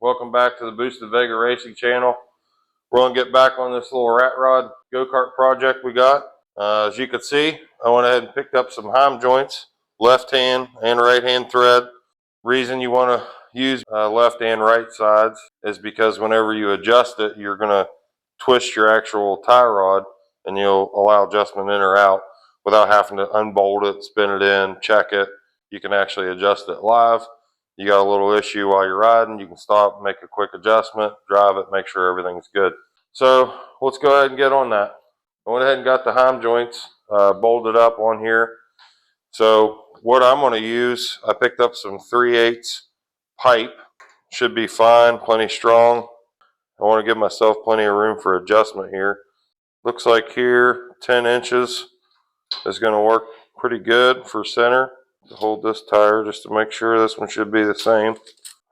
Welcome back to the Boosted Vega Racing channel. We're going to get back on this little Rat Rod Go Kart project we got. As you can see, I went ahead and picked up some heim joints, left hand and right hand thread. Reason you want to use left and right sides is because whenever you adjust it, you're going to twist your actual tie rod and you'll allow adjustment in or out without having to unbolt it, spin it in, check it. You can actually adjust it live. You got a little issue while you're riding, you can stop, make a quick adjustment, drive it, make sure everything's good. So let's go ahead and get on that. I went ahead and got the heim joints bolted up on here. So what I'm going to use, I picked up some 3/8 pipe. Should be fine, plenty strong. I want to give myself plenty of room for adjustment here. Looks like here 10 inches is going to work pretty good for center. To hold this tire just to make sure this one should be the same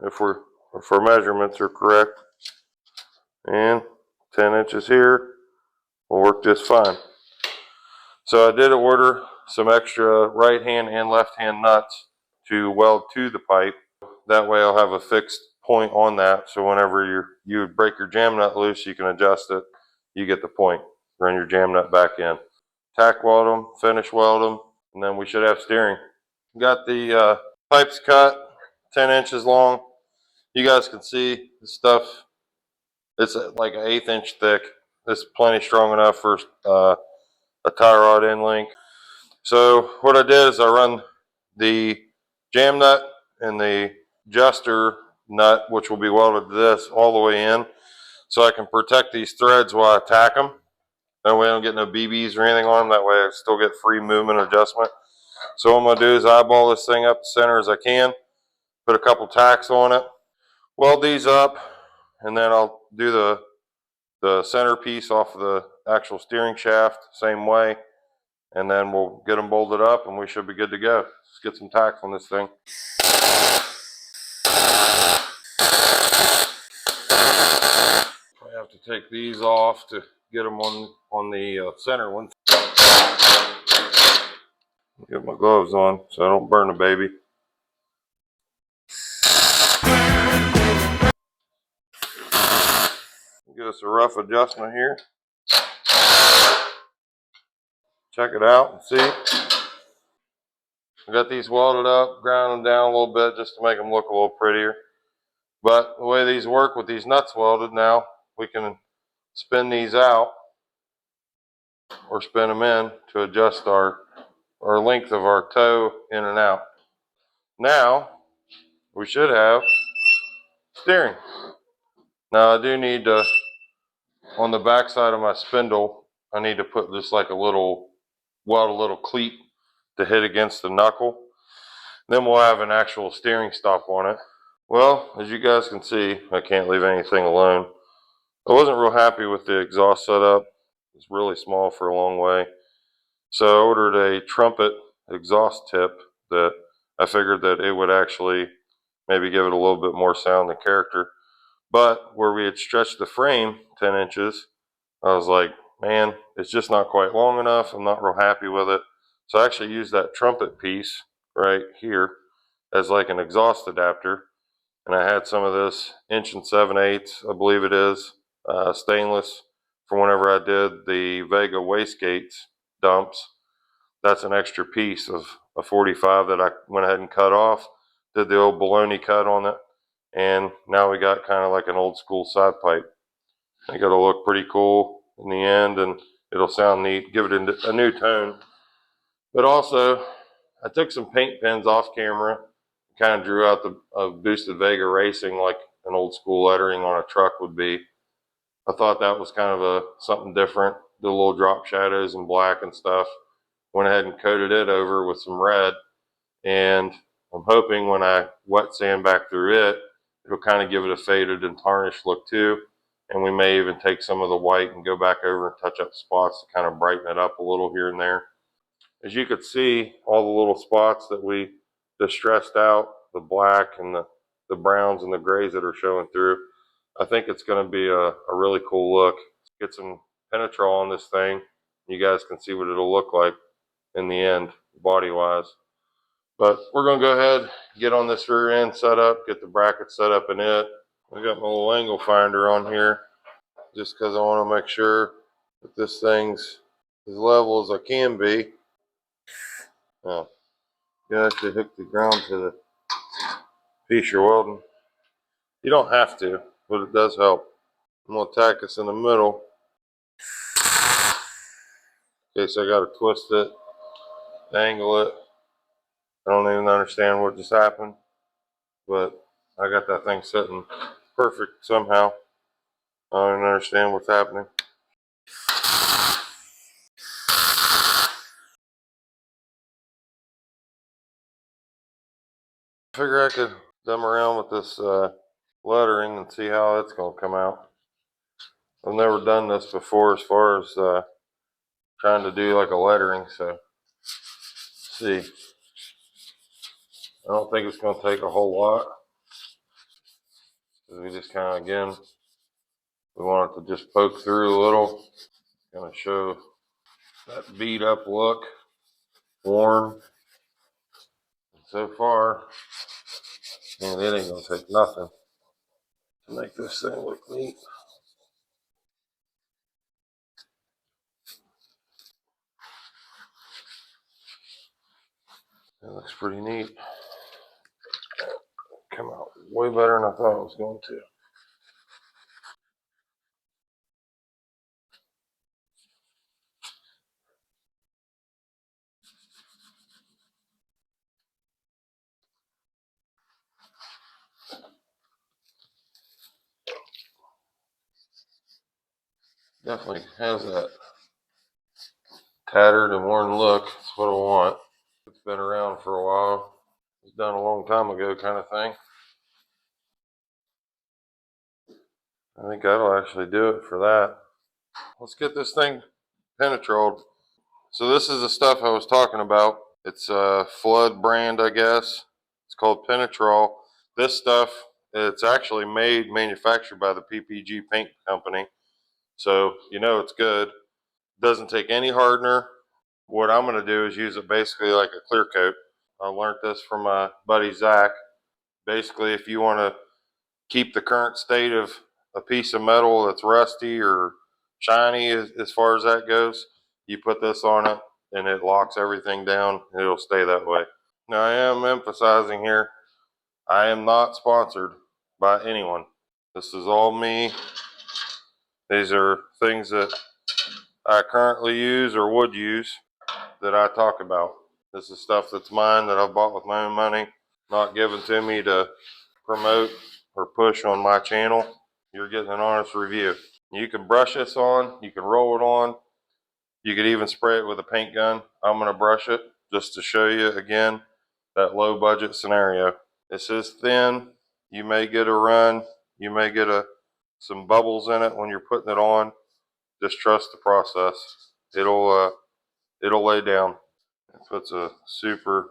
if our measurements are correct. And 10 inches here will work just fine. So I did order some extra right hand and left hand nuts to weld to the pipe. That way I'll have a fixed point on that, so whenever you break your jam nut loose, you can adjust it, you get the point, run your jam nut back in. Tack weld them, finish weld them, and then we should have steering. Got the pipes cut 10 inches long. You guys can see the stuff, it's like an 1/8 inch thick. This is plenty strong enough for a tie rod end link. So what I did is I run the jam nut and the adjuster nut, which will be welded to this, all the way in, so I can protect these threads while I tack them. That way I don't get no BBs or anything on them. That way I still get free movement adjustment. So what I'm going to do is eyeball this thing up the center as I can, put a couple tacks on it, weld these up, and then I'll do the centerpiece off of the actual steering shaft same way, and then we'll get them bolted up and we should be good to go. Let's get some tacks on this thing. I have to take these off to get them on the center one. Get my gloves on so I don't burn the baby. Give us a rough adjustment here. Check it out and see. I got these welded up, ground them down a little bit just to make them look a little prettier. But the way these work with these nuts welded now, we can spin these out or spin them in to adjust our length of our toe in and out. Now we should have steering. Now I do need to, on the back side of my spindle, I need to put just like weld a little cleat to hit against the knuckle. Then we'll have an actual steering stop on it. Well, as you guys can see, I can't leave anything alone. I wasn't real happy with the exhaust setup. It's really small for a long way. So I ordered a trumpet exhaust tip that I figured that it would actually maybe give it a little bit more sound and character. But where we had stretched the frame 10 inches, I was like, man, it's just not quite long enough. I'm not real happy with it. So I actually used that trumpet piece right here as like an exhaust adapter. And I had some of this 1 7/8, I believe it is, stainless from whenever I did the Vega wastegates dumps. That's an extra piece of a 45 that I went ahead and cut off, did the old baloney cut on it, and now we got kind of like an old school side pipe. I think it'll look pretty cool in the end, and it'll sound neat, give it a new tone. But also, I took some paint pens off camera, kind of drew out the Boosted Vega Racing like an old school lettering on a truck would be. I thought that was kind of something different, the little drop shadows and black and stuff. Went ahead and coated it over with some red, and I'm hoping when I wet sand back through it, it'll kind of give it a faded and tarnished look too. And we may even take some of the white and go back over and touch up spots to kind of brighten it up a little here and there. As you could see, all the little spots that we distressed out, the black and the browns and the grays that are showing through, I think it's going to be a really cool look. Get some penetrol on this thing. You guys can see what it'll look like in the end, body wise. But we're going to go ahead, get on this rear end set up, get the bracket set up in it. I got my little angle finder on here just because I want to make sure that this thing's as level as I can be. Oh, you can actually hook the ground to the piece you're welding. You don't have to, but it does help. I'm going to tack this in the middle in case I got to twist it, angle it. I don't even understand what just happened, but I got that thing sitting perfect somehow. I don't even understand what's happening. I figure I could dumb around with this lettering and see how it's going to come out. I've never done this before as far as trying to do like a lettering, so let's see. I don't think it's going to take a whole lot. We just kind of, again, we want it to just poke through a little, kind of show that beat up look, worn. And so far, man, it ain't going to take nothing to make this thing look neat. It looks pretty neat. Come out way better than I thought it was going to. Definitely has that tattered and worn look. That's what I want. It's been around for a while. It was done a long time ago kind of thing. I think that'll actually do it for that. Let's get this thing penetroled. So this is the stuff I was talking about. It's a Flood brand, I guess. It's called Penetrol. This stuff, it's actually manufactured by the PPG paint company. So you know it's good. Doesn't take any hardener. What I'm going to do is use it basically like a clear coat. I learned this from my buddy Zach. Basically, if you want to keep the current state of a piece of metal that's rusty or shiny as far as that goes, you put this on it and it locks everything down and it'll stay that way. Now I am emphasizing here, I am not sponsored by anyone. This is all me. These are things that I currently use or would use that I talk about. This is stuff that's mine that I've bought with my own money, not given to me to promote or push on my channel. You're getting an honest review. You can brush this on, you can roll it on, you could even spray it with a paint gun. I'm going to brush it just to show you again that low budget scenario. This is thin. You may get a run, you may get some bubbles in it when you're putting it on. Just trust the process. It'll lay down. It puts a super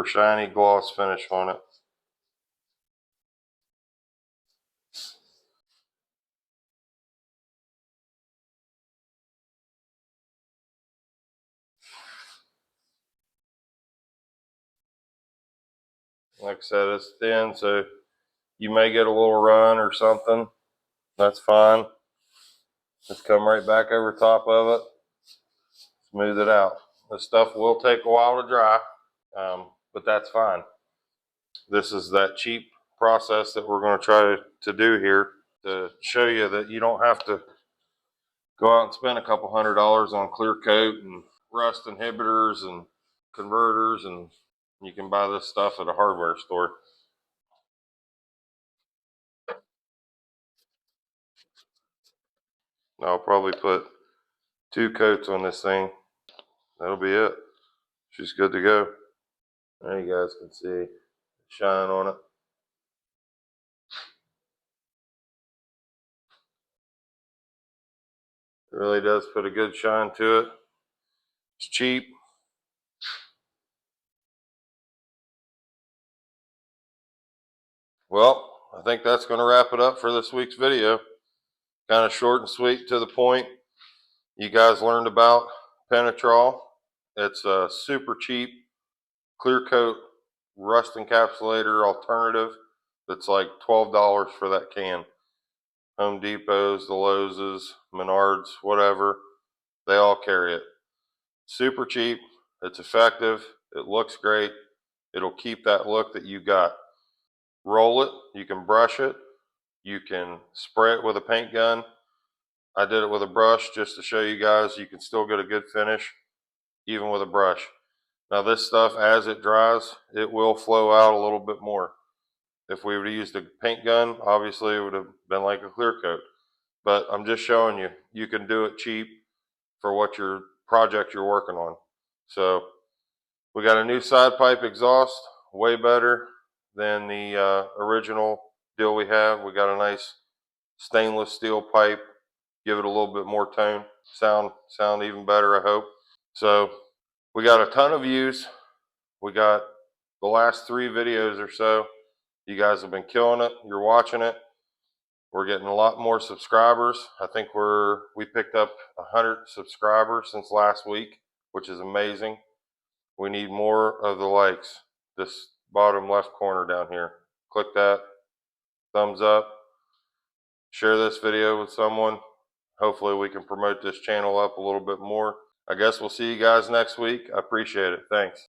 shiny gloss finish on it. Like I said, it's thin, so you may get a little run or something. That's fine. Just come right back over top of it, smooth it out. This stuff will take a while to dry, but that's fine. This is that cheap process that we're going to try to do here to show you that you don't have to go out and spend a couple $100s on clear coat and rust inhibitors and converters, and you can buy this stuff at a hardware store. I'll probably put 2 coats on this thing. That'll be it. She's good to go. There you guys can see the shine on it. It really does put a good shine to it. It's cheap. Well, I think that's going to wrap it up for this week's video. Kind of short and sweet, to the point. You guys learned about Penetrol. It's a super cheap clear coat rust encapsulator alternative It's like $12 for that can. Home Depot's, the Lowe's, Menards, whatever, they all carry it. Super cheap, it's effective, it looks great, it'll keep that look that you got. Roll it, you can brush it, you can spray it with a paint gun. I did it with a brush just to show you guys you can still get a good finish even with a brush. Now this stuff, as it dries, it will flow out a little bit more. If we would have used a paint gun, obviously it would have been like a clear coat. But I'm just showing you, you can do it cheap for what your project you're working on. So we got a new side pipe exhaust, way better than the original deal we have. We got a nice stainless steel pipe, give it a little bit more tone, sound even better, I hope. So we got a ton of views. We got the last 3 videos or so. You guys have been killing it. You're watching it. We're getting a lot more subscribers. I think we picked up 100 subscribers since last week, which is amazing. We need more of the likes. This bottom left corner down here. Click that. Thumbs up. Share this video with someone. Hopefully we can promote this channel up a little bit more. I guess we'll see you guys next week. I appreciate it. Thanks.